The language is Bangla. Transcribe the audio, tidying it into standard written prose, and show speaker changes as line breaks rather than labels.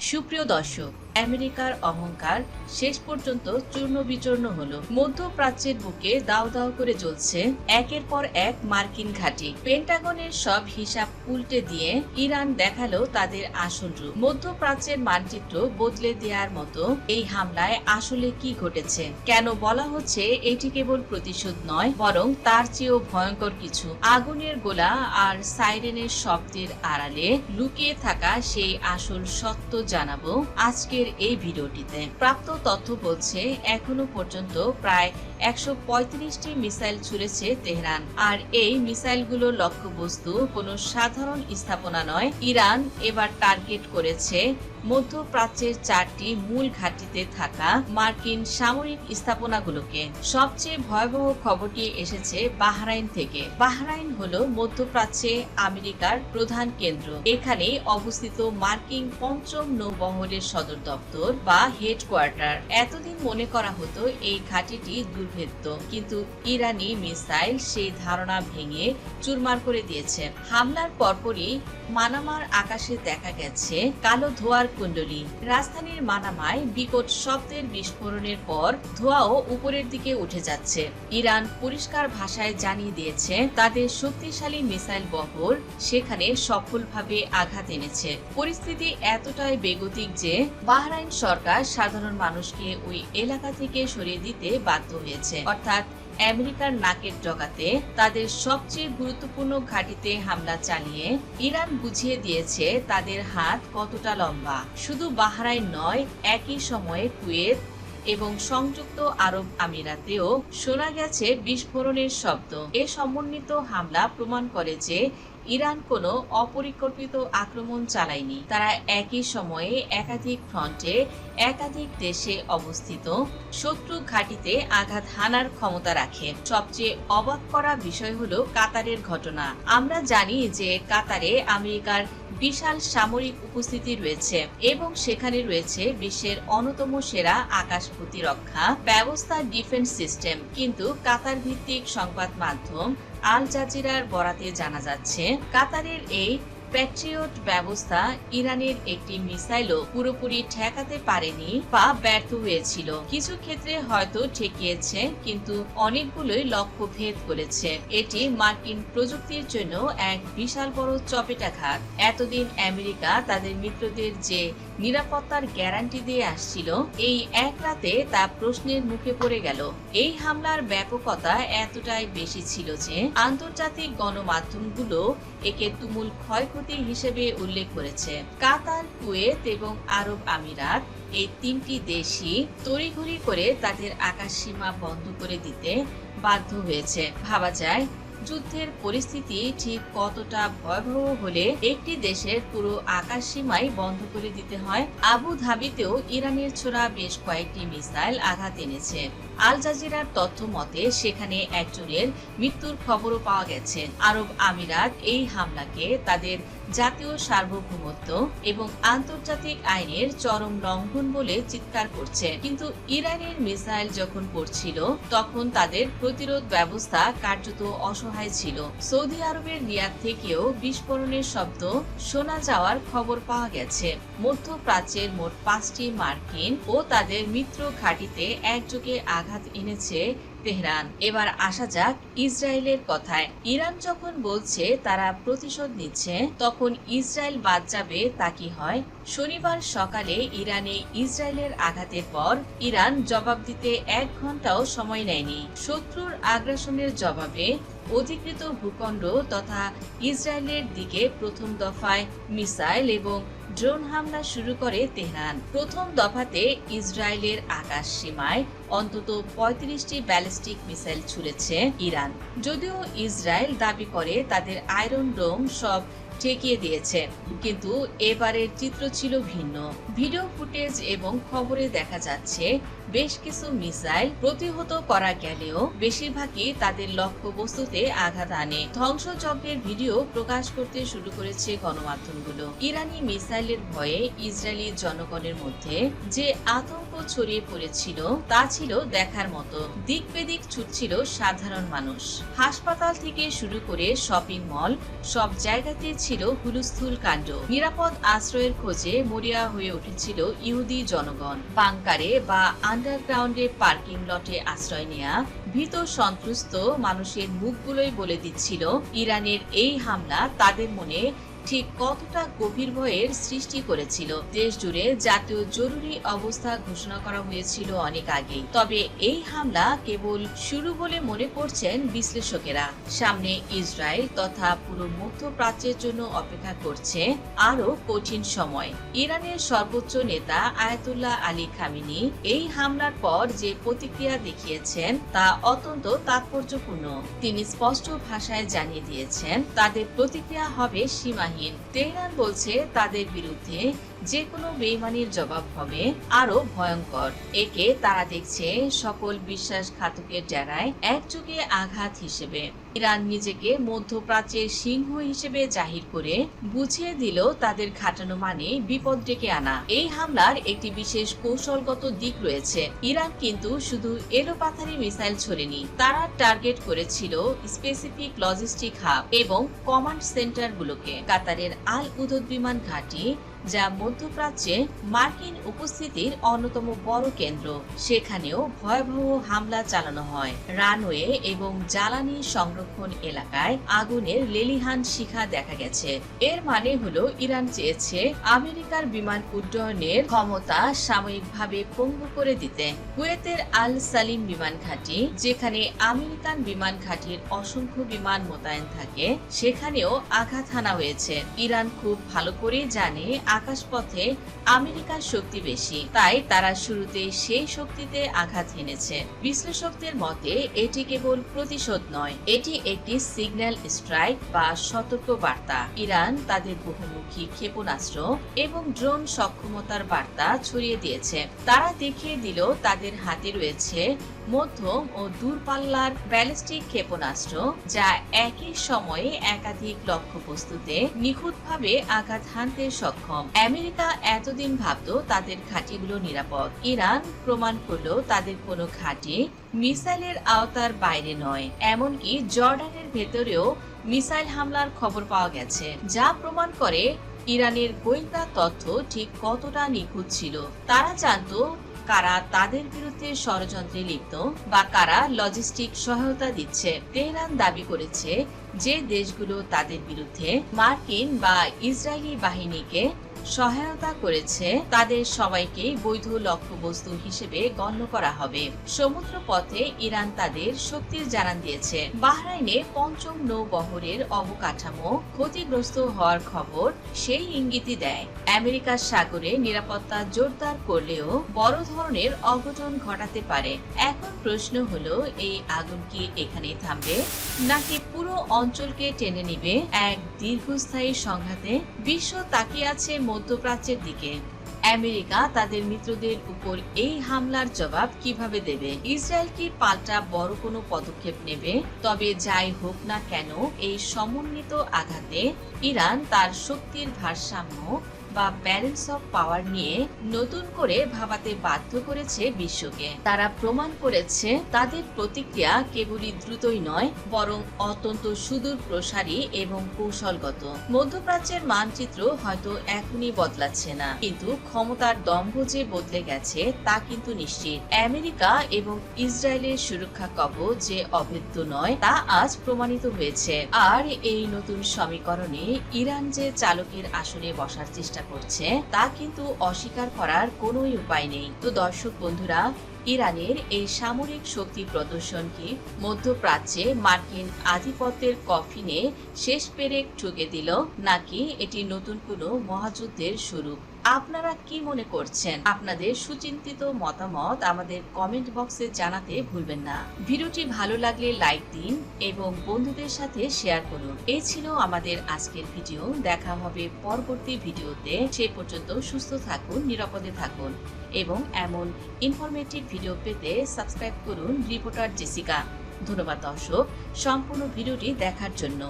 সুপ্রিয় দর্শক, আমেরিকার অহংকার শেষ পর্যন্ত চূর্ণ বিচূর্ণ হলো। মধ্যপ্রাচ্যের বুকে দাও দাও করে জ্বলছে একের পর এক মার্কিন ঘাঁটি। পেন্টাগনের সব হিসাব উল্টে দিয়ে ইরান দেখালো তাদের আসল রূপ। মধ্যপ্রাচ্যের মানচিত্র বদলে দেওয়ার মতো এই হামলায় আসলে কি ঘটেছে, কেন বলা হচ্ছে এটি কেবল প্রতিশোধ নয়, বরং তার চেয়েও ভয়ঙ্কর কিছু। আগুনের গোলা আর সাইরেনের শব্দের আড়ালে লুকিয়ে থাকা সেই আসল সত্য জানাবো আজকের এই ভিডিওটিতে। প্রাপ্ত তথ্য বলছে এখনো পর্যন্ত প্রায় 135টি মিসাইল ছুড়েছে তেহরান। আর এই মিসাইলগুলোর লক্ষ্যবস্তু কোনো সাধারণ স্থাপনা নয়। ইরান এবার টার্গেট করেছে মধ্যপ্রাচ্যের 4টি মূল ঘাঁটিতে থাকা মার্কিন সামরিক স্থাপনাগুলোকে। সবচেয়ে ভয়াবহ খবরটি এসেছে বাহরাইন থেকে। বাহরাইন হলো মধ্যপ্রাচ্যে আমেরিকার প্রধান কেন্দ্র। এখানে অবস্থিত মার্কিন পঞ্চম নৌবহরের সদর দপ্তর বা হেডকোয়ার্টার। এতদিন মনে করা হতো এই ঘাঁটিটি দুর্ভেদ্য, কিন্তু ইরানি মিসাইল সেই ধারণা ভেঙে চুরমার করে দিয়েছে। হামলার পরপরই মানামার আকাশে দেখা গেছে কালো ধোঁয়ার কুণ্ডলী। রাজধানীর মানামায় বিকট শব্দের বিস্ফোরণের পর ধোঁয়াও উপরের দিকে উঠে যাচ্ছে। ইরান পরিষ্কার ভাষায় জানিয়ে দিয়েছে তাদের শক্তিশালী মিসাইল বহর সেখানে সফলভাবে আঘাত এনেছে। পরিস্থিতি এতটাই বেগতিক যে বাহরাইন সরকার সাধারণ মানুষকে ওই এলাকা থেকে সরিয়ে দিতে বাধ্য হয়েছে। অর্থাৎ আমেরিকার নাকের ডগাতে তাদের সবচেয়ে গুরুত্বপূর্ণ ঘাঁটিতে হামলা চালিয়ে ইরান বুঝিয়ে দিয়েছে তাদের হাত কতটা লম্বা। শুধু বাহরাইন নয়, একই সময়ে কুয়েত এবং সংযুক্ত আরব আমিরাতেও শোনা গেছে বিস্ফোরণের শব্দ। এ সমন্বিত হামলা প্রমাণ করে যে ইরান কোনো অপরিকল্পিত আক্রমণ চালায়নি। তারা একই সময়ে একাধিক ফ্রন্টে একাধিক দেশে অবস্থিত শত্রু ঘাঁটিতে আঘাত হানার ক্ষমতা রাখে। সবচেয়ে অবাক করা বিষয় হলো কাতারের ঘটনা। আমরা জানি যে কাতারে আমেরিকার বিশাল সামরিক উপস্থিতি রয়েছে এবং সেখানে রয়েছে বিশ্বের অন্যতম সেরা আকাশ প্রতিরক্ষা ব্যবস্থা, ডিফেন্স সিস্টেম। কিন্তু কাতার ভিত্তিক সংবাদ মাধ্যম আল জাজিরার বরাতে জানা যাচ্ছে কাতারের এই প্যাট্রিয়ট ব্যবস্থা ইরানের একটি মিসাইলও পুরোপুরি ঠেকাতে পারেনি বা ব্যর্থ হয়েছিল। কিছু ক্ষেত্রে হয়তো ঠেকিয়েছে, কিন্তু অনেকগুলোই লক্ষ্য ভেদ করেছে। এটি মার্কিন প্রযুক্তির জন্য এক বিশাল বড় চপেটাঘাত। এতদিন আমেরিকা তাদের মিত্রদের যে নিরাপত্তার গ্যারান্টি দিয়ে আসছিল, এই এক রাতে তা প্রশ্নের মুখে পড়ে গেল। এই হামলার ব্যাপকতা এতটাই বেশি ছিল যে আন্তর্জাতিক গণমাধ্যমগুলো একে তুমুল ক্ষয়ক্ষতি হিসেবে উল্লেখ করেছে। কাতার, কুয়েত এবং আরব আমিরাত এই 3টি দেশই তড়িঘড়ি করে তাদের আকাশ সীমা বন্ধ করে দিতে বাধ্য হয়েছে। ভাবা যায় যুদ্ধের পরিস্থিতি ঠিক কতটা ভয়াবহ হলে একটি দেশের পুরো আকাশ সীমাই বন্ধ করে দিতে হয়। আবু ধাবিতেও ইরানের ছোড়া বেশ কয়েকটি মিসাইল আঘাত এনেছে। আল জাজিরার তথ্য মতে সেখানে একজনের মৃত্যুর খবরও পাওয়া গেছে। আরব আমিরাত এই হামলাকে তাদের জাতীয় সার্বভৌমত্ব এবং আন্তর্জাতিক আইনের চরম লঙ্ঘন বলে চিৎকার করছে। কিন্তু ইরানের মিসাইল যখন পড়ছিল তখন তাদের প্রতিরোধ ব্যবস্থা কার্যত অসহায় ছিল। সৌদি আরবের রিয়াদ থেকেও বিস্ফোরণের শব্দ শোনা যাওয়ার খবর পাওয়া গেছে। মধ্যপ্রাচ্যের মোট 5টি মার্কিন ও তাদের মিত্র ঘাঁটিতে একযোগে আঘাত এনেছে তেহরান। এবার আসা যাক ইসরায়েলের কথায়। ইরান যখন বলছে তারা প্রতিশোধ নিচ্ছে, তখন ইসরায়েল বাদ যাবে তা কি হয়? শনিবার সকালে ইরানে ইসরায়েলের আঘাতের পর ইরান জবাব দিতে 1 ঘন্টাও সময় নেয়নি। শত্রুর আগ্রাসনের জবাবে অধিকৃত ভূখণ্ড তথা ইসরায়েলের দিকে প্রথম দফায় মিসাইল এবং ড্রোন হামলা শুরু করে তেহরান। প্রথম দফাতে ইসরায়েলের আকাশ সীমায় অন্তত 35টি ব্যালিস্টিক মিসাইল ছুড়েছে ইরান। যদিও ইসরায়েল দাবি করে তাদের আয়রন ডোম সব ঠেকিয়ে দিয়েছে, কিন্তু এবারের চিত্র ছিল ভিন্ন। ভিডিও ফুটেজ এবং খবরে দেখা যাচ্ছে বেশ কিছু মিসাইল প্রতিহত করা গেলেও বেশিরভাগই তাদের লক্ষ্যবস্তুতে আঘাত আনে। ধ্বংসযজ্ঞের ভিডিও প্রকাশ করতে শুরু করেছে গণমাধ্যমগুলো। ইরানি মিসাইলের ভয়ে ইসরায়েলি জনগণের মধ্যে যে আতঙ্ক ছড়িয়ে পড়েছিল তা ছিল দেখার মতো। দিক বেদিক ছুটছিল সাধারণ মানুষ। হাসপাতাল থেকে শুরু করে শপিং মল, সব জায়গাতে ছিল হুলস্থুল কাণ্ড। নিরাপদ আশ্রয়ের খোঁজে মরিয়া হয়ে উঠেছিল ইহুদি জনগণ। বাংকারে বা আন্ডারগ্রাউন্ডে পার্কিং লটে আশ্রয় নেয়া ভীত সন্ত্রস্ত মানুষের মুখগুলোই বলে দিচ্ছিল ইরানের এই হামলা তাদের মনে ঠিক কতটা গভীর ভয়ের সৃষ্টি করেছিল। দেশ জুড়ে জাতীয় জরুরি অবস্থা ঘোষণা করা হয়েছিল অনেক আগেই। তবে এই হামলা কেবল শুরু বলে মনে করছেন বিশ্লেষকেরা। সামনে ইসরায়েল তথা পুরো মধ্যপ্রাচ্যের জন্য অপেক্ষা করছে আরো কঠিন সময়। ইরানের সর্বোচ্চ নেতা আয়াতুল্লাহ আলী খামেনি এই হামলার পর যে প্রতিক্রিয়া দেখিয়েছেন তা অত্যন্ত তাৎপর্যপূর্ণ। তিনি স্পষ্ট ভাষায় জানিয়ে দিয়েছেন তাদের প্রতিক্রিয়া হবে সীমাহীন। তেহরান বলছে তাদের বিরুদ্ধে যে কোনো বেইমানির জবাব হবে আরো ভয়ঙ্কর। একে তারা দেখছে সকল বিশ্বাসঘাতকের ডেরায় একযোগে আঘাত হিসেবে। ইরান নিজেকে মধ্যপ্রাচ্যের সিংহ হিসেবে জাহির করে বুঝিয়ে দিল তাদের খাটানো মানে বিপদ ডেকে আনা। এই হামলার একটি বিশেষ কৌশলগত দিক রয়েছে। ইরান কিন্তু শুধু এলোপাথারি মিসাইল ছোড়েনি, তারা টার্গেট করেছিল স্পেসিফিক লজিস্টিক হাব এবং কমান্ড সেন্টারগুলোকে। কাতারের আল উদদ বিমান ঘাঁটি, যা মধ্যপ্রাচ্যে মার্কিন উপস্থিতির অন্যতম বড় কেন্দ্র, সেখানেও ভয়াবহ হামলা চালানো হয়। রানওয়ে এবং জ্বালানি সংরক্ষণ এলাকায় আগুনের লেলিহান শিখা দেখা গেছে। এর মানে হলো ইরান চেয়েছে আমেরিকার বিমান উড্ডয়নের ক্ষমতা সাময়িকভাবে পঙ্গু করে দিতে। কুয়েতের আল সালিম বিমান ঘাঁটি, যেখানে আমেরিকান বিমান ঘাঁটির অসংখ্য বিমান মোতায়েন থাকে, সেখানেও আঘাত হানা হয়েছে। ইরান খুব ভালো করে জানে আকাশপথে আমেরিকার শক্তি বেশি, তাই তারা শুরুতে সেই শক্তিতে আঘাত হেনেছে। বিশ্লেষকদের মতে এটি কেবল প্রতিশোধ নয়, এটি একটি সিগন্যাল স্ট্রাইক বা সতর্ক বার্তা। ইরান তাদের বহুমুখী ক্ষেপণাস্ত্র এবং ড্রোন সক্ষমতার বার্তা ছড়িয়ে দিয়েছে। তারা দেখিয়ে দিল তাদের হাতে রয়েছে মধ্যম ও দূরপাল্লার ব্যালিস্টিক ক্ষেপণাস্ত্র, যা একই সময়ে একাধিক লক্ষ্যবস্তুতে নিখুঁতভাবে আঘাত হানতে সক্ষম। আমেরিকা এতদিন ভাবত তাদের ঘাঁটিগুলো নিরাপদ। ইরান প্রমাণ করলো তাদের কোনো ঘাঁটি মিসাইলের আওতার বাইরে নয়। এমনকি জর্ডানের ভেতরেও মিসাইল হামলার খবর পাওয়া গেছে, যা প্রমাণ করে ইরানের গোয়েন্দা তথ্য ঠিক কতটা নিখুঁত ছিল। তারা জানতো কারা তাদের বিরুদ্ধে ষড়যন্ত্রে লিপ্ত বা কারা লজিস্টিক সহায়তা দিচ্ছে। তেহরান দাবি করেছে যে দেশগুলো তাদের বিরুদ্ধে মার্কিন বা ইসরায়েলি বাহিনীকে সহায়তা করেছে তাদের সবাইকেই বৈধ লক্ষ্যবস্তু হিসেবে গণ্য করা হবে। সমুদ্র পথে ইরান তাদের শক্তির জানান দিয়েছে। বাহরাইনে পঞ্চম নৌবহরের অবকাঠামো ক্ষতিগ্রস্ত হওয়ার খবর সেই ইঙ্গিতই দেয়। আমেরিকার সাগরে নিরাপত্তা জোরদার করলেও বড় ধরনের অঘটন ঘটাতে পারে। এখন প্রশ্ন হলো, এই আগুন কি এখানেই থামবে নাকি পুরো অঞ্চলকে টেনে নিবে এক দীর্ঘস্থায়ী সংঘাতে? বিশ্ব তাকিয়ে আছে মধ্যপ্রাচ্যের দিকে। আমেরিকা তাদের মিত্রদের উপর এই হামলার জবাব কিভাবে দেবে? ইসরায়েল কি পাল্টা বড় কোনো পদক্ষেপ নেবে? তবে যাই হোক না কেন, এই সমন্বিত আঘাতে ইরান তার শক্তির ভারসাম্য বা ব্যালেন্স অফ পাওয়ার নিয়ে নতুন করে ভাবাতে বাধ্য করেছে বিশ্বকে। তারা প্রমাণ করেছে তাদের প্রতিক্রিয়া কেবলই দ্রুতই নয়, বরং অত্যন্ত সুদূর প্রসারী এবং কৌশলগত। মধ্যপ্রাচ্যের মানচিত্র হয়তো এখনই বদলাচ্ছে না, কিন্তু ক্ষমতার দম্ভ যে বদলে গেছে তা কিন্তু নিশ্চিত। আমেরিকা এবং ইসরায়েলের সুরক্ষা কবচ যে অভেদ্য নয় তা আজ প্রমাণিত হয়েছে। আর এই নতুন সমীকরণে ইরান যে চালকের আসনে বসার চেষ্টা করছে তা কিন্তু অস্বীকার করার কোনোই উপায় নেই। তো দর্শক বন্ধুরা, ইরানের এই সামরিক শক্তি প্রদর্শন কি মধ্যপ্রাচ্যে মার্কিন আধিপত্যের কফিনে শেষ পেরেক ঠুকে দিল, নাকি এটি নতুন কোনো মহাযুদ্ধের শুরু? আপনারা কি মনে করছেন? আপনাদের সুচিন্তিত মতামত আমাদের কমেন্ট বক্সে জানাতে ভুলবেন না। ভিডিওটি ভালো লাগলে লাইক দিন এবং বন্ধুদের সাথে শেয়ার করুন। এই ছিল আমাদের আজকের ভিডিও। দেখা হবে পরবর্তী ভিডিওতে। সে পর্যন্ত সুস্থ থাকুন, নিরাপদে থাকুন এবং এমন ইনফরমেটিভ ভিডিও পেতে সাবস্ক্রাইব করুন রিপোর্টার জেসিকা। ধন্যবাদ দর্শক সম্পূর্ণ ভিডিওটি দেখার জন্য।